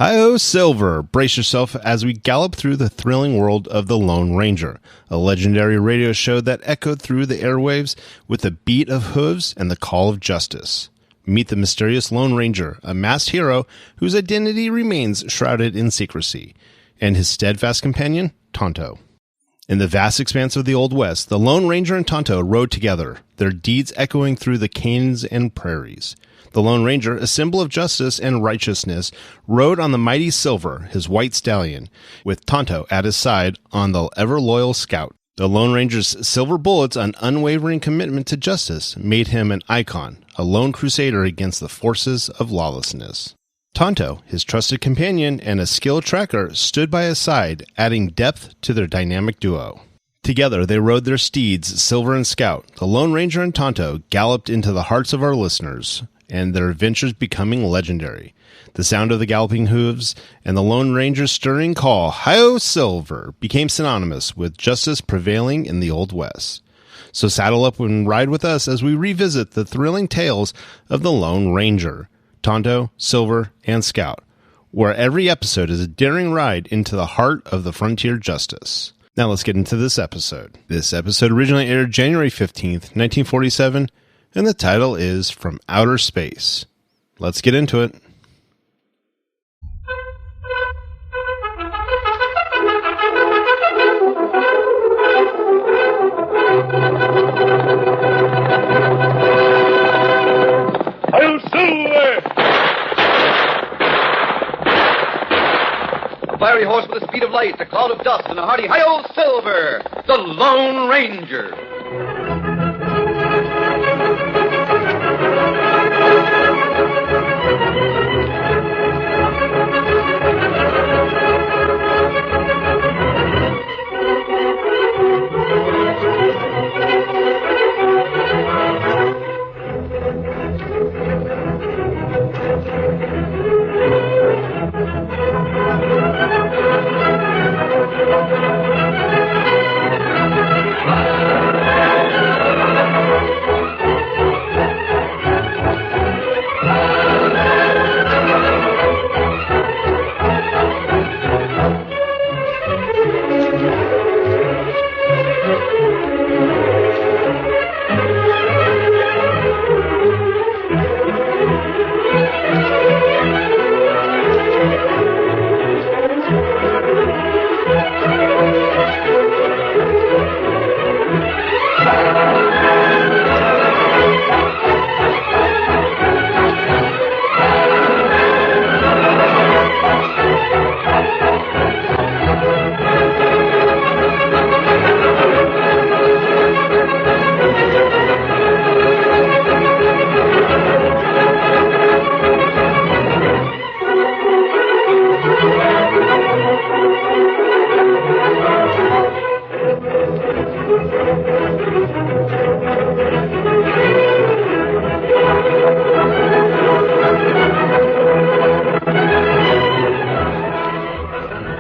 Hi-oh, Silver! Brace yourself as we gallop through the thrilling world of the Lone Ranger, a legendary radio show that echoed through the airwaves with the beat of hooves and the call of justice. Meet the mysterious Lone Ranger, a masked hero whose identity remains shrouded in secrecy, and his steadfast companion, Tonto. In the vast expanse of the Old West, the Lone Ranger and Tonto rode together, their deeds echoing through the canyons and prairies. The Lone Ranger, a symbol of justice and righteousness, rode on the mighty Silver, his white stallion, with Tonto at his side on the ever-loyal Scout. The Lone Ranger's silver bullets and unwavering commitment to justice made him an icon, a lone crusader against the forces of lawlessness. Tonto, his trusted companion and a skilled tracker, stood by his side, adding depth to their dynamic duo. Together, they rode their steeds, Silver and Scout. The Lone Ranger and Tonto galloped into the hearts of our listeners, and their adventures becoming legendary. The sound of the galloping hooves and the Lone Ranger's stirring call, "Hi-oh, Silver!" became synonymous with justice prevailing in the Old West. So saddle up and ride with us as we revisit the thrilling tales of the Lone Ranger, Tonto, Silver, and Scout, where every episode is a daring ride into the heart of the frontier justice. Now let's get into this episode. This episode originally aired January 15th, 1947, and the title is From Outer Space. Let's get into it. Hi-yo, Silver! A fiery horse with the speed of light, a cloud of dust, and a hearty hi-yo, Silver! The Lone Ranger!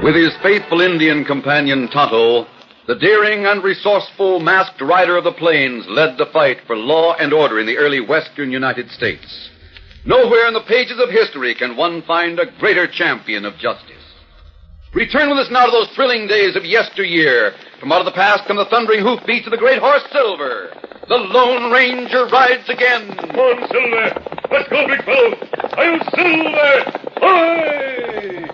With his faithful Indian companion Tonto, the daring and resourceful masked rider of the plains led the fight for law and order in the early western United States. Nowhere in the pages of history can one find a greater champion of justice. Return with us now to those thrilling days of yesteryear. From out of the past come the thundering hoofbeats of the great horse Silver. The Lone Ranger rides again. Come on, Silver! Let's go, big fellow! Hi-yo, Silver! Hi!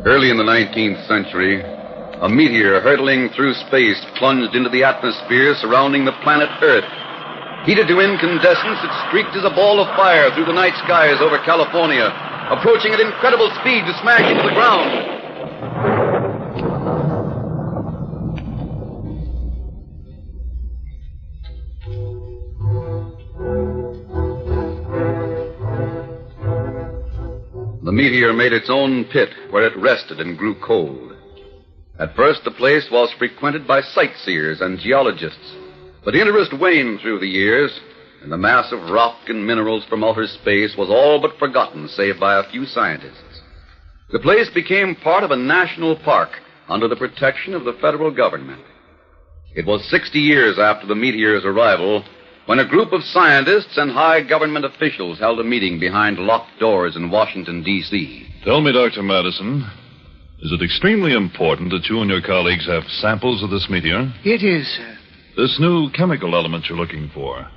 Early in the 19th century, a meteor hurtling through space plunged into the atmosphere surrounding the planet Earth. Heated to incandescence, it streaked as a ball of fire through the night skies over California, approaching at incredible speed to smash into the ground. The meteor made its own pit where it rested and grew cold. At first, the place was frequented by sightseers and geologists, but interest waned through the years, and the mass of rock and minerals from outer space was all but forgotten save by a few scientists. The place became part of a national park under the protection of the federal government. It was 60 years after the meteor's arrival when a group of scientists and high government officials held a meeting behind locked doors in Washington, D.C. Tell me, Dr. Madison, is it extremely important that you and your colleagues have samples of this meteor? It is, sir. This new chemical element you're looking for,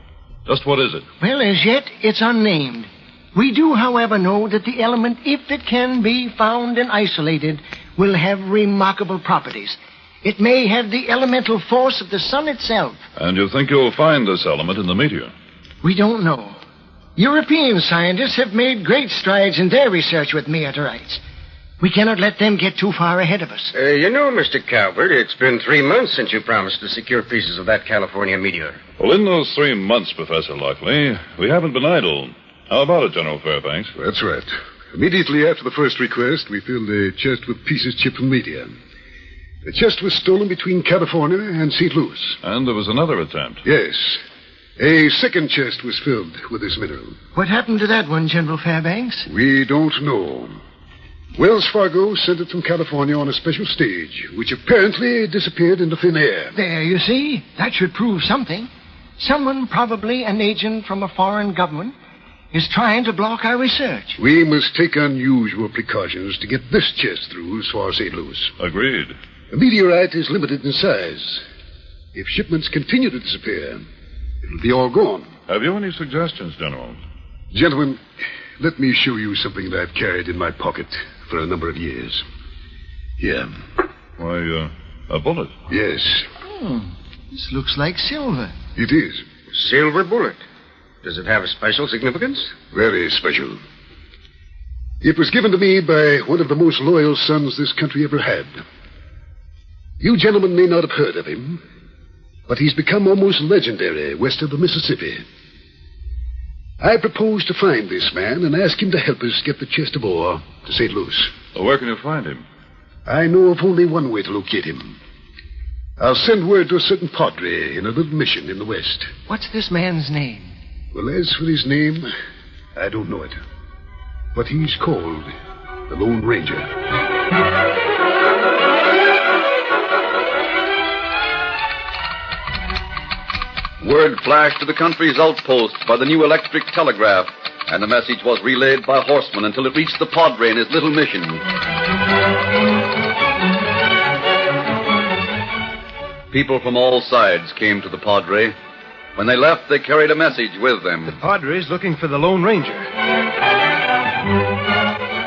just what is it? Well, as yet, it's unnamed. We do, however, know that the element, if it can be found and isolated, will have remarkable properties. It may have the elemental force of the sun itself. And you think you'll find this element in the meteor? We don't know. European scientists have made great strides in their research with meteorites. We cannot let them get too far ahead of us. You know, Mr. Calvert, it's been 3 months since you promised to secure pieces of that California meteor. Well, in those 3 months, Professor Lockley, we haven't been idle. How about it, General Fairbanks? That's right. Immediately after the first request, we filled the chest with pieces chipped from meteor. The chest was stolen between California and St. Louis. And there was another attempt. Yes. A second chest was filled with this mineral. What happened to that one, General Fairbanks? We don't know. Wells Fargo sent it from California on a special stage, which apparently disappeared into thin air. There, you see. That should prove something. Someone, probably an agent from a foreign government, is trying to block our research. We must take unusual precautions to get this chest through as far as St. Louis. Agreed. The meteorite is limited in size. If shipments continue to disappear, it'll be all gone. Have you any suggestions, General? Gentlemen, let me show you something that I've carried in my pocket for a number of years. Here. Why, a bullet. Yes. This looks like silver. It is. Silver bullet. Does it have a special significance? Very special. It was given to me by one of the most loyal sons this country ever had. You gentlemen may not have heard of him, but he's become almost legendary west of the Mississippi. I propose to find this man and ask him to help us get the chest of ore to St. Louis. Well, where can you find him? I know of only one way to locate him. I'll send word to a certain padre in a little mission in the west. What's this man's name? Well, as for his name, I don't know it. But he's called the Lone Ranger. Word flashed to the country's outposts by the new electric telegraph, and the message was relayed by horsemen until it reached the padre in his little mission. People from all sides came to the padre. When they left, they carried a message with them. The Padre's looking for the Lone Ranger.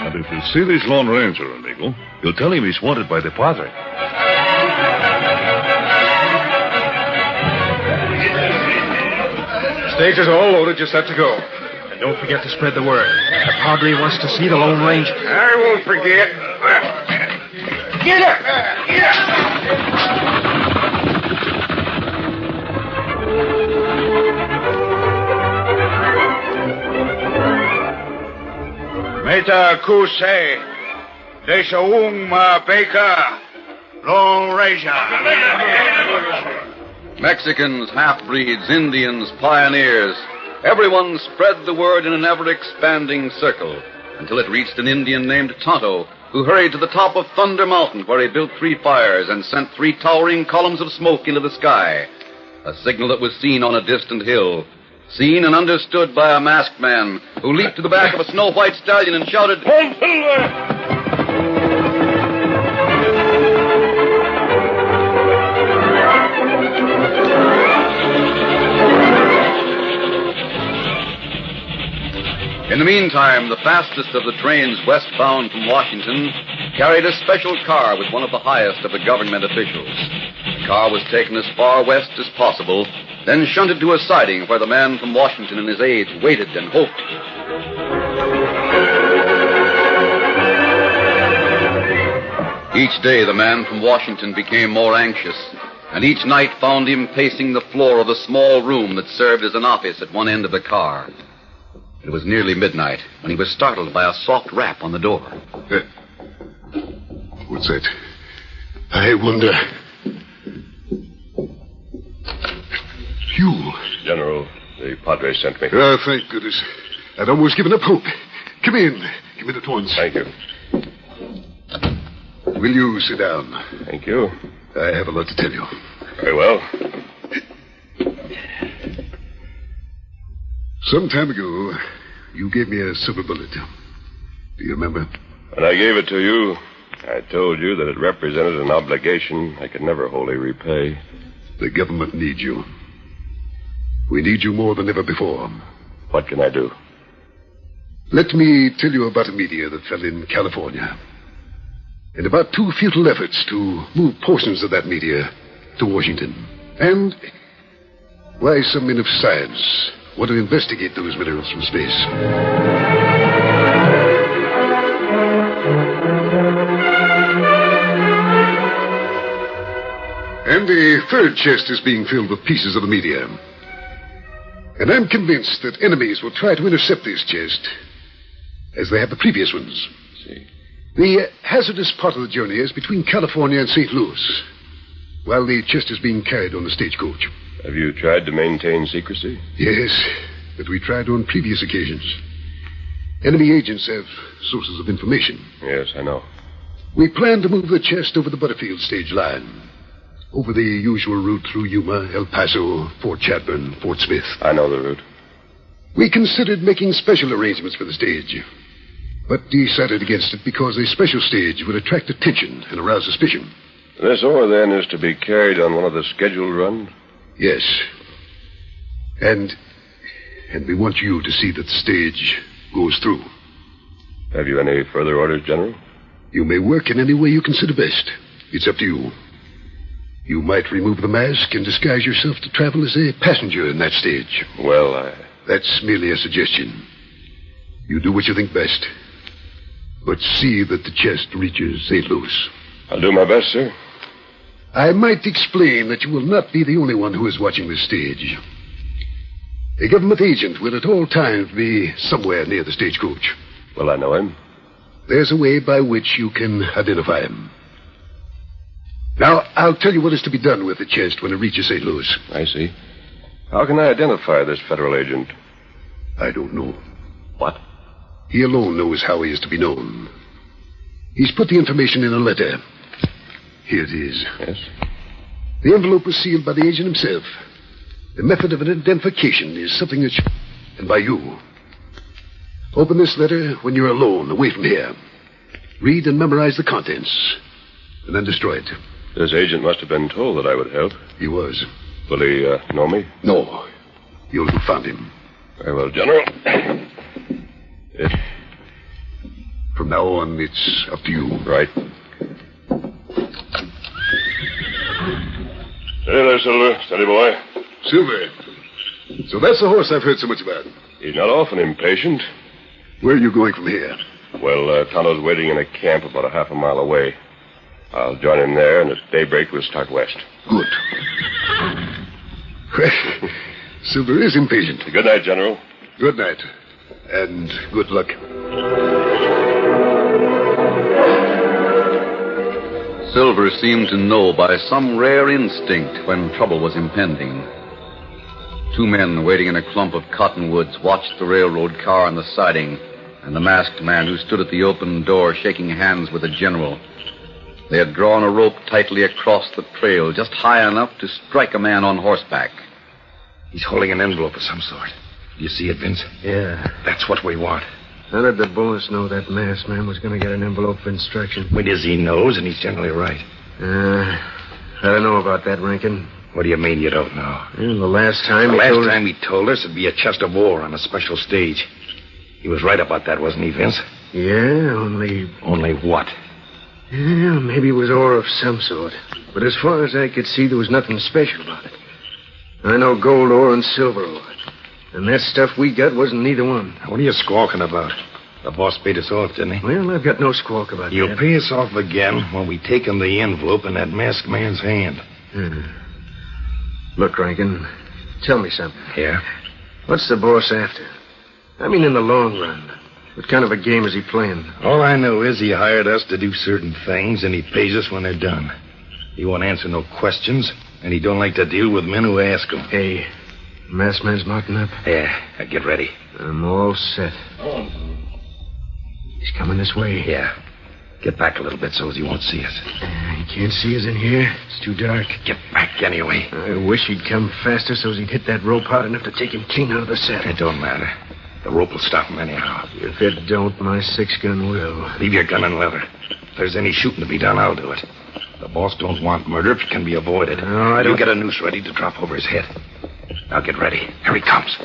And if you see this Lone Ranger, amigo, you'll tell him he's wanted by the Padre. Stage is all loaded. Just have to go. And don't forget to spread the word. The Padre wants to see the Lone Ranger. I won't forget. Get up! Get up! Meta Kuse, Deshaung Baker, Lone Ranger. Mexicans, half-breeds, Indians, pioneers, everyone spread the word in an ever-expanding circle until it reached an Indian named Tonto, who hurried to the top of Thunder Mountain, where he built 3 fires and sent 3 towering columns of smoke into the sky, a signal that was seen on a distant hill. Seen and understood by a masked man who leaped to the back of a snow-white stallion and shouted, Hold Silver! In the meantime, the fastest of the trains westbound from Washington carried a special car with one of the highest of the government officials. The car was taken as far west as possible, then shunted to a siding where the man from Washington and his aides waited and hoped. Each day, the man from Washington became more anxious, and each night found him pacing the floor of the small room that served as an office at one end of the car. It was nearly midnight when he was startled by a soft rap on the door. What's that? I wonder. You. General, the Padre sent me. Ah, thank goodness. I'd almost given up hope. Come in. Come in at once. Thank you. Will you sit down? Thank you. I have a lot to tell you. Very well. Some time ago, you gave me a silver bullet. Do you remember? When I gave it to you, I told you that it represented an obligation I could never wholly repay. The government needs you. We need you more than ever before. What can I do? Let me tell you about a meteor that fell in California. And about 2 futile efforts to move portions of that meteor to Washington. And why some men of science want to investigate those minerals from space. And a third chest is being filled with pieces of the meteor. And I'm convinced that enemies will try to intercept this chest, as they have the previous ones. See. The hazardous part of the journey is between California and St. Louis, while the chest is being carried on the stagecoach. Have you tried to maintain secrecy? Yes, but we tried on previous occasions. Enemy agents have sources of information. Yes, I know. We plan to move the chest over the Butterfield stage line, over the usual route through Yuma, El Paso, Fort Chadbourne, Fort Smith. I know the route. We considered making special arrangements for the stage, but decided against it because a special stage would attract attention and arouse suspicion. This ore, then, is to be carried on one of the scheduled runs? Yes. And we want you to see that the stage goes through. Have you any further orders, General? You may work in any way you consider best. It's up to you. You might remove the mask and disguise yourself to travel as a passenger in that stage. Well, That's merely a suggestion. You do what you think best. But see that the chest reaches St. Louis. I'll do my best, sir. I might explain that you will not be the only one who is watching this stage. A government agent will at all times be somewhere near the stagecoach. Well, I know him. There's a way by which you can identify him. Now, I'll tell you what is to be done with the chest when it reaches St. Louis. I see. How can I identify this federal agent? I don't know. What? He alone knows how he is to be known. He's put the information in a letter. Here it is. Yes? The envelope was sealed by the agent himself. The method of identification is something that and by you. Open this letter when you're alone, away from here. Read and memorize the contents, and then destroy it. This agent must have been told that I would help. He was. Will he know me? No. You'll have found him. Very well, General. From now on, it's up to you. Right. Steady there, Silver. Steady, boy. Silver. So that's the horse I've heard so much about. He's not often impatient. Where are you going from here? Well, Tonto's waiting in a camp about a half a mile away. I'll join him there, and at daybreak we'll start west. Good. Silver is impatient. Good night, General. Good night. And good luck. Silver seemed to know by some rare instinct when trouble was impending. 2 men waiting in a clump of cottonwoods watched the railroad car on the siding and the masked man who stood at the open door shaking hands with the general. They had drawn a rope tightly across the trail, just high enough to strike a man on horseback. He's holding an envelope of some sort. Do you see it, Vince? Yeah. That's what we want. How did the boss know that masked man was going to get an envelope of instruction? Because he knows, and he's generally right. I don't know about that, Rankin. What do you mean you don't know? Well, the last time he told us it'd be a chest of ore on a special stage. He was right about that, wasn't he, Vince? Yeah, only... Only what? Yeah, maybe it was ore of some sort. But as far as I could see, there was nothing special about it. I know gold ore and silver ore. And that stuff we got wasn't neither one. What are you squawking about? The boss paid us off, didn't he? Well, I've got no squawk about that. He'll pay us off again when we take him the envelope in that masked man's hand. Look, Rankin, tell me something. Yeah? What's the boss after? I mean, in the long run. What kind of a game is he playing? All I know is he hired us to do certain things, and he pays us when they're done. He won't answer no questions, and he don't like to deal with men who ask him. Hey, masked man's mounting up. Yeah, get ready. I'm all set. He's coming this way. Yeah. Get back a little bit so as he won't see us. He can't see us in here. It's too dark. Get back anyway. I wish he'd come faster so as he'd hit that rope hard enough to take him clean out of the saddle. It don't matter. The rope will stop him anyhow. If it don't, my 6-gun will. Leave your gun and leather. If there's any shooting to be done, I'll do it. The boss don't want murder if it can be avoided. No, I don't. You get a noose ready to drop over his head. Now get ready. Here he comes.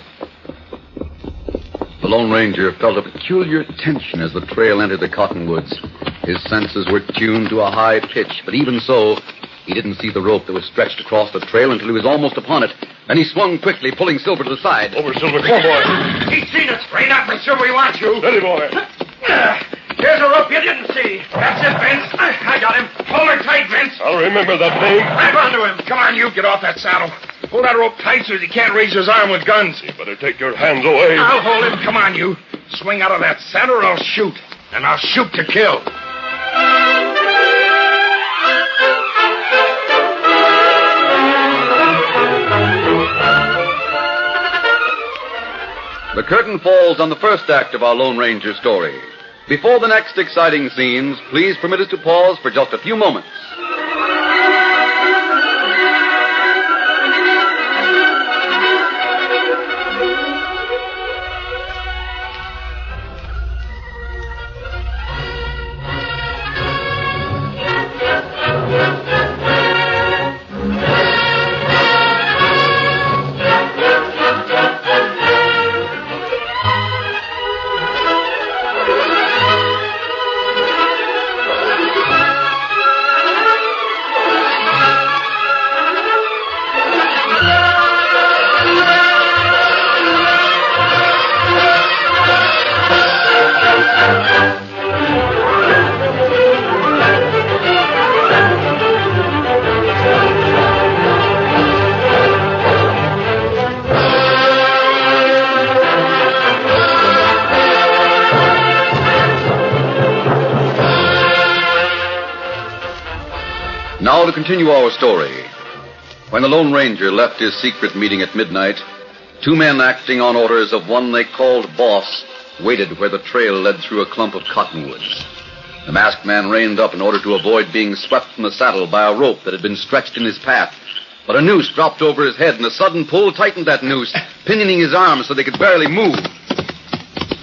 The Lone Ranger felt a peculiar tension as the trail entered the cottonwoods. His senses were tuned to a high pitch, but even so, he didn't see the rope that was stretched across the trail until he was almost upon it. Then he swung quickly, pulling Silver to the side. Over, Silver. Come on, boy. He's seen us. Rein up, Silver. We want you. Steady, boy. Here's a rope you didn't see. That's it, Vince. I got him. Hold her tight, Vince. I'll remember that name. Grab onto him. Come on, you. Get off that saddle. Hold that rope tight so he can't raise his arm with guns. You better take your hands away. I'll hold him. Come on, you. Swing out of that saddle or I'll shoot. And I'll shoot to kill. The curtain falls on the first act of our Lone Ranger story. Before the next exciting scenes, please permit us to pause for just a few moments. Now to continue our story. When the Lone Ranger left his secret meeting at midnight, two men acting on orders of one they called Boss waited where the trail led through a clump of cottonwoods. The masked man reined up in order to avoid being swept from the saddle by a rope that had been stretched in his path. But a noose dropped over his head, and a sudden pull tightened that noose, pinioning his arms so they could barely move.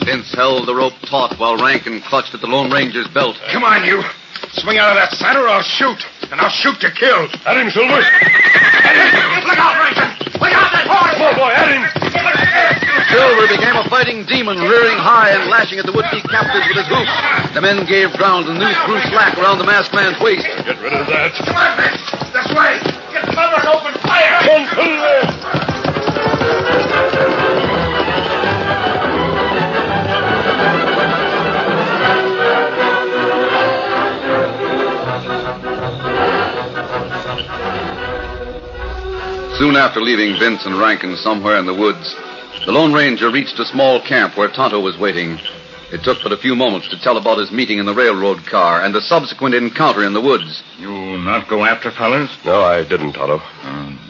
Vince held the rope taut while Rankin clutched at the Lone Ranger's belt. Come on, you. Swing out of that saddle or I'll shoot. And I'll shoot to kill. At him, Silver. Look out, Rankin. Look out, that horse. Come on, boy. At him. Silver became a fighting demon, rearing high and lashing at the would-be captives with his hoofs. The men gave ground, and the noose grew slack around the masked man's waist. Get rid of that. Come on, Vince. This way. Get cover and open fire. Come on, Silver. Soon after leaving Vince and Rankin somewhere in the woods, the Lone Ranger reached a small camp where Tonto was waiting. It took but a few moments to tell about his meeting in the railroad car and the subsequent encounter in the woods. You not go after fellas? No, I didn't, Tonto.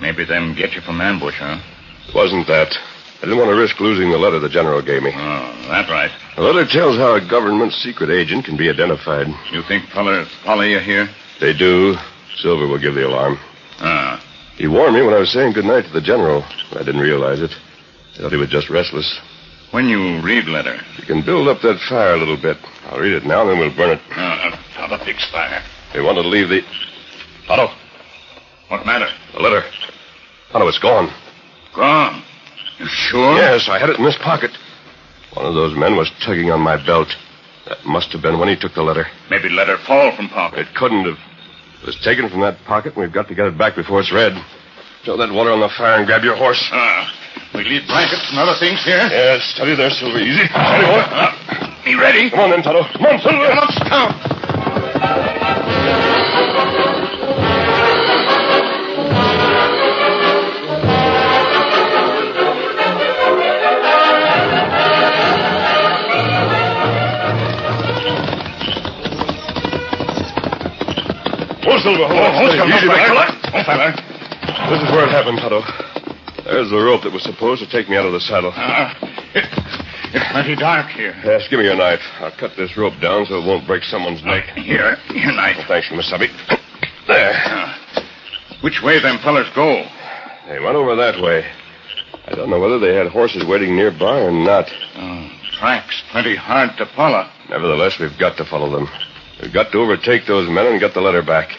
Maybe them get you from ambush, huh? It wasn't that. I didn't want to risk losing the letter the general gave me. Oh, that right. The letter tells how a government secret agent can be identified. You think fellas follow you here? They do. Silver will give the alarm. Ah. He warned me when I was saying goodnight to the general. I didn't realize it. I thought he was just restless. When you read letter? You can build up that fire a little bit. I'll read it now, then we'll burn it. Tonto, fix fire. They wanted to leave the... Tonto. What matter? The letter. Tonto, it's gone. Gone. You sure? Yes, I had it in this pocket. One of those men was tugging on my belt. That must have been when he took the letter. Maybe letter fall from pocket. It couldn't have. It was taken from that pocket, and we've got to get it back before it's read. Throw that water on the fire and grab your horse. We leave blankets and other things here? Yes, steady there, Silver. Easy. Steady, boy. Be ready. Come on then, Tonto. Come on, Silver. Come on, Scout. Oh, Silver, hold on. Easy, fella. Oh, fella. This is where it happened, Tonto. There's the rope that was supposed to take me out of the saddle. It's plenty dark here. Yes, give me your knife. I'll cut this rope down so it won't break someone's neck. Here, your knife. Oh, thanks, Misabi. There. Which way them fellers go? They went over that way. I don't know whether they had horses waiting nearby or not. Tracks plenty hard to follow. Nevertheless, we've got to follow them. We've got to overtake those men and get the letter back.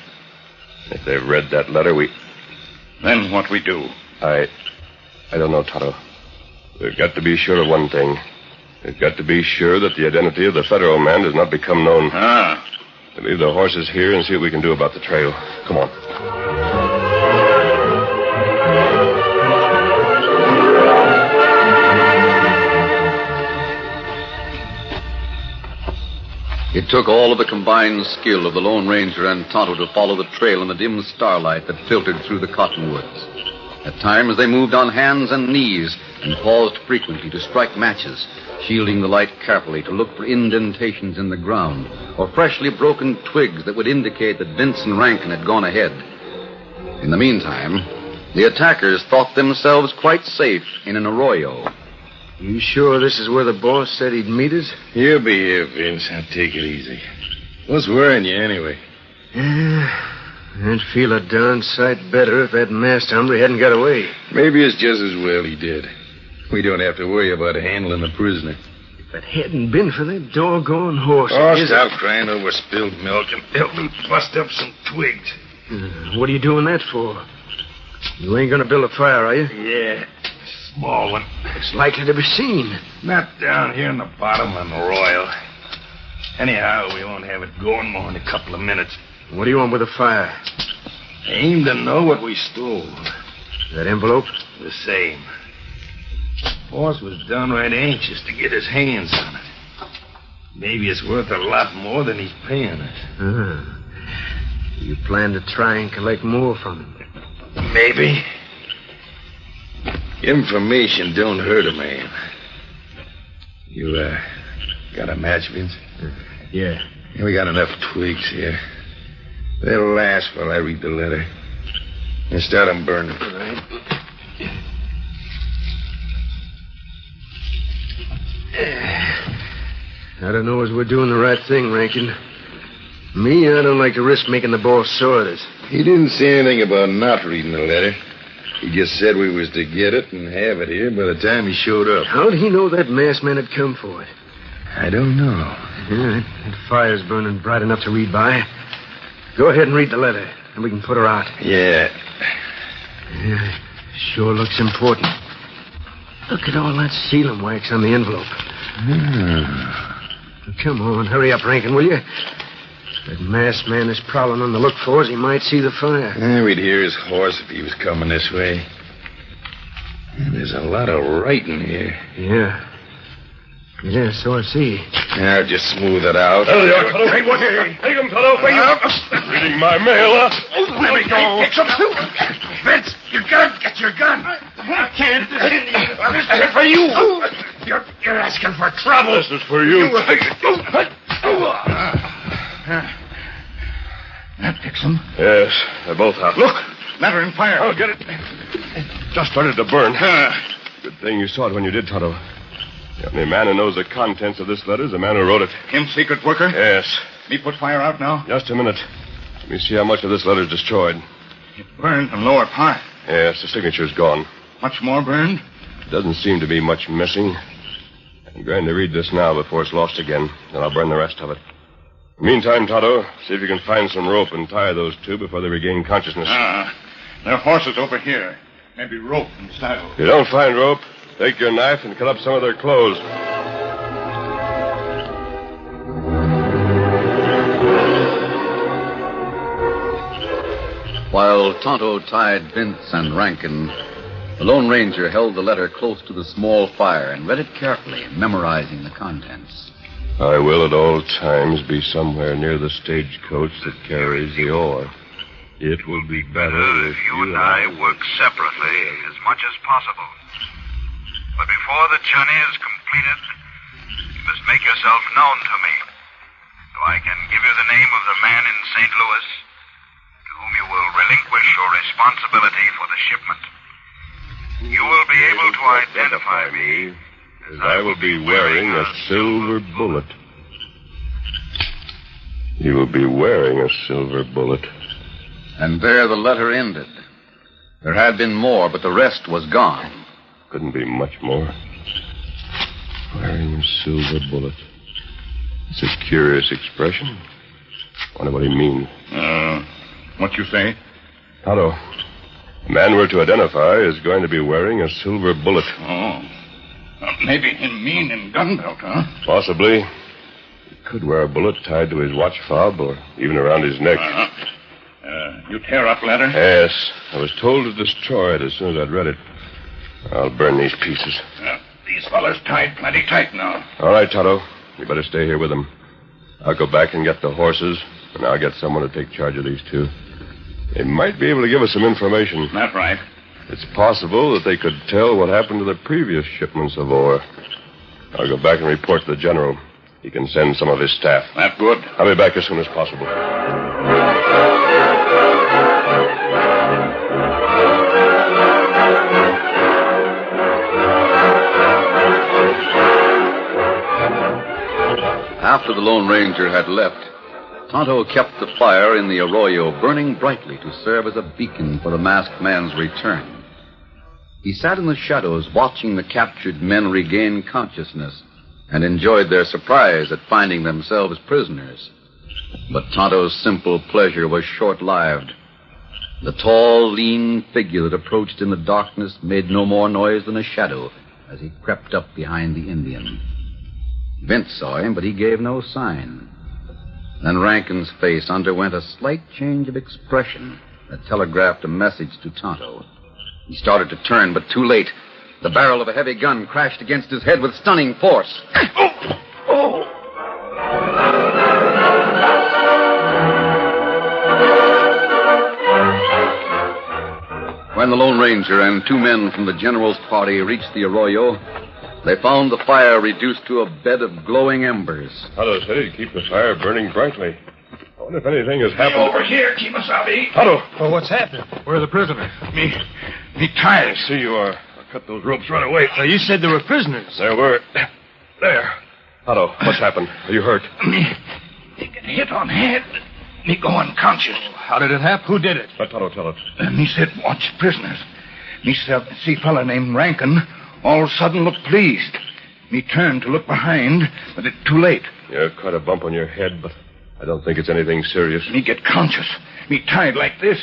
If they've read that letter, Then what we do? I don't know, Tonto. We've got to be sure of one thing. We've got to be sure that the identity of the federal man does not become known. We'll leave the horses here and see what we can do about the trail. Come on. It took all of the combined skill of the Lone Ranger and Tonto to follow the trail in the dim starlight that filtered through the cottonwoods. At times, they moved on hands and knees and paused frequently to strike matches, shielding the light carefully to look for indentations in the ground or freshly broken twigs that would indicate that Vince and Rankin had gone ahead. In the meantime, the attackers thought themselves quite safe in an arroyo. You sure this is where the boss said he'd meet us? He'll be here, Vince. Now take it easy. What's worrying you, anyway? I'd feel a darn sight better if that masked hombre hadn't got away. Maybe it's just as well he did. We don't have to worry about handling the prisoner. If it hadn't been for that doggone horse... Stop crying over spilled milk and help me bust up some twigs. What are you doing that for? You ain't gonna build a fire, are you? Yeah, small one. It's likely to be seen. Not down here in the bottom of the royal. Anyhow, we won't have it going more than a couple of minutes. What do you want with a fire? Aim to know what we stole. That envelope? The same. Boss was downright anxious to get his hands on it. Maybe it's worth a lot more than he's paying us. You plan to try and collect more from him? Maybe. Information don't hurt a man. You, got a match, Vince? Yeah. We got enough twigs here. They'll last while I read the letter. And start them burning. All right. I don't know as we're doing the right thing, Rankin. Me, I don't like to risk making the boss sore at us. He didn't say anything about not reading the letter. He just said we was to get it and have it here by the time he showed up. How'd he know that masked man had come for it? I don't know. Yeah, that fire's burning bright enough to read by. Go ahead and read the letter, and we can put her out. Yeah. Yeah, sure looks important. Look at all that sealing wax on the envelope. Come on, hurry up, Rankin, will you? That masked man is prowling on the look for us. He might see the fire. We'd hear his horse if he was coming this way. There's a lot of writing here. Yeah. Yeah, so I see. Now, just smooth it out. There you are, Tonto. Hey, what? Take him, Tonto. Where you? Reading my mail, Let me go. Pick some soup. Vince, you gotta get your gun. I can't. This is for you. You're asking for trouble. This is for you. That picks them. Yes, they're both out. Look, matter in fire. I'll get it. Just started to burn. Good thing you saw it when you did, Tonto. The only man who knows the contents of this letter is the man who wrote it. Him secret worker? Yes. Me put fire out now? Just a minute. Let me see how much of this letter's destroyed. It burned the lower part. Yes, the signature's gone. Much more burned? Doesn't seem to be much missing. I'm going to read this now before it's lost again. Then I'll burn the rest of it. Meantime, Tonto, see if you can find some rope and tie those two before they regain consciousness. There are horses over here. Maybe rope and saddle. If you don't find rope, take your knife and cut up some of their clothes. While Tonto tied Vince and Rankin, the Lone Ranger held the letter close to the small fire and read it carefully, memorizing the contents. I will at all times be somewhere near the stagecoach that carries the ore. It will be better if you and I work separately as much as possible. But before the journey is completed, you must make yourself known to me, so I can give you the name of the man in St. Louis to whom you will relinquish your responsibility for the shipment. You will be able to identify me as I will be wearing a silver bullet. You will be wearing a silver bullet. And there the letter ended. There had been more, but the rest was gone. Couldn't be much more. Wearing a silver bullet. It's a curious expression. Wonder what he means. What you say? Tonto, the man we're to identify is going to be wearing a silver bullet. Oh. Maybe him mean in gun belt, huh? Possibly. He could wear a bullet tied to his watch fob or even around his neck. You tear up letter? Yes. I was told to destroy it as soon as I'd read it. I'll burn these pieces. These fellas tied plenty tight now. All right, Tonto. You better stay here with them. I'll go back and get the horses, and I'll get someone to take charge of these two. They might be able to give us some information. That's right. It's possible that they could tell what happened to the previous shipments of ore. I'll go back and report to the general. He can send some of his staff. That's good. I'll be back as soon as possible. After the Lone Ranger had left, Tonto kept the fire in the arroyo burning brightly to serve as a beacon for the masked man's return. He sat in the shadows watching the captured men regain consciousness and enjoyed their surprise at finding themselves prisoners. But Tonto's simple pleasure was short-lived. The tall, lean figure that approached in the darkness made no more noise than a shadow as he crept up behind the Indian. Vince saw him, but he gave no sign. Then Rankin's face underwent a slight change of expression that telegraphed a message to Tonto. He started to turn, but too late. The barrel of a heavy gun crashed against his head with stunning force. When the Lone Ranger and two men from the general's party reached the arroyo, they found the fire reduced to a bed of glowing embers. Tonto said he'd keep the fire burning brightly. I wonder if anything has happened. Over here, Kemosabe. Tonto! Well, what's happened? Where are the prisoners? Me ties. I see you are. I'll cut those ropes right away. You said there were prisoners. There were. There. Tonto, what's happened? Are you hurt? Me get hit on head. Me go unconscious. How did it happen? Who did it? Let Tonto tell it. Me said watch prisoners. Me see fella named Rankin all of a sudden looked pleased. Me turned to look behind, but it's too late. You've quite a bump on your head, but I don't think it's anything serious. Me get conscious. Me tied like this.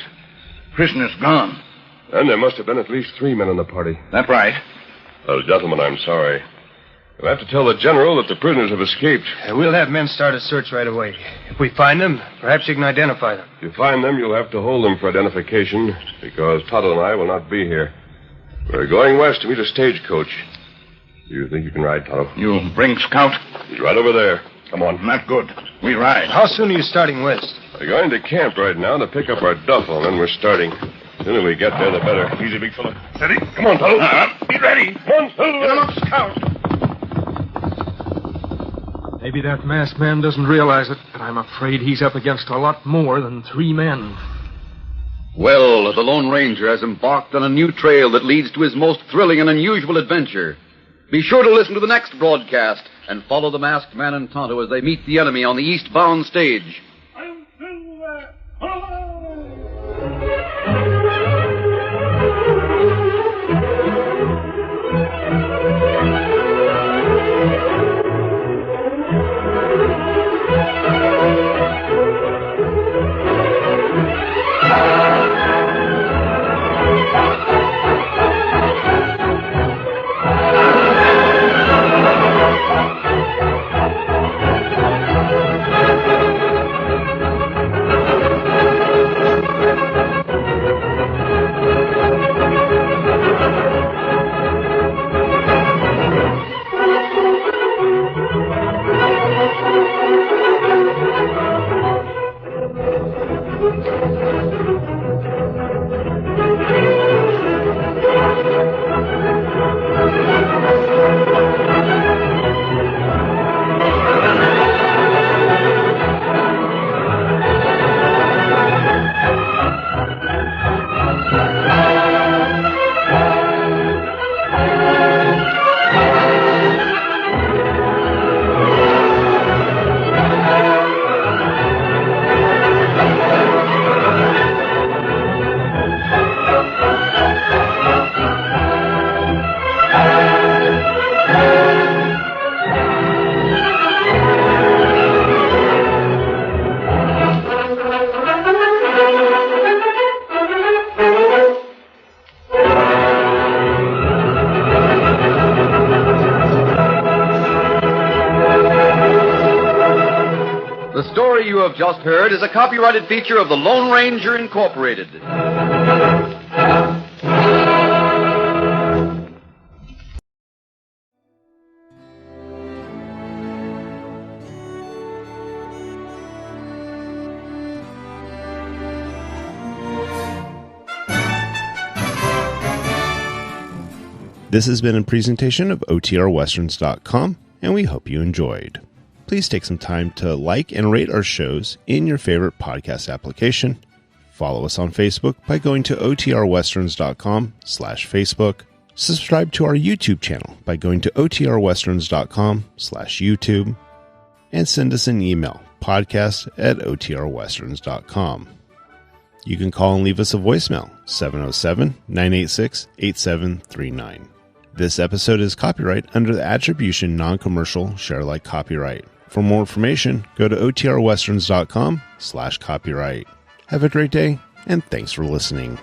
Prisoners gone. And there must have been at least 3 men in the party. That's right. Well, gentlemen, I'm sorry. You'll have to tell the general that the prisoners have escaped. We'll have men start a search right away. If we find them, perhaps you can identify them. If you find them, you'll have to hold them for identification, because Tonto and I will not be here. We're going west to meet a stagecoach. Do you think you can ride, Tonto? You bring Scout? He's right over there. Come on. Not good. We ride. How soon are you starting west? We're going to camp right now to pick up our duffel, and then we're starting. The sooner we get there, the better. Easy, big fella. Steady. Come on, Tonto. Be ready. Come on, Silver. Get him up, Scout. Maybe that masked man doesn't realize it, but I'm afraid he's up against a lot more than 3 men. Well, the Lone Ranger has embarked on a new trail that leads to his most thrilling and unusual adventure. Be sure to listen to the next broadcast and follow the masked man and Tonto as they meet the enemy on the eastbound stage. I'm Silver. Hi! story you have just heard is a copyrighted feature of the Lone Ranger Incorporated. This has been a presentation of OTRWesterns.com, and we hope you enjoyed. Please take some time to like and rate our shows in your favorite podcast application. Follow us on Facebook by going to OTRWesterns.com/Facebook. Subscribe to our YouTube channel by going to OTRWesterns.com/YouTube. And send us an email, podcast@OTRWesterns.com. You can call and leave us a voicemail, 707-986-8739. This episode is copyright under the Attribution Non-Commercial Share-alike copyright. For more information, go to OTRWesterns.com/copyright. Have a great day, and thanks for listening.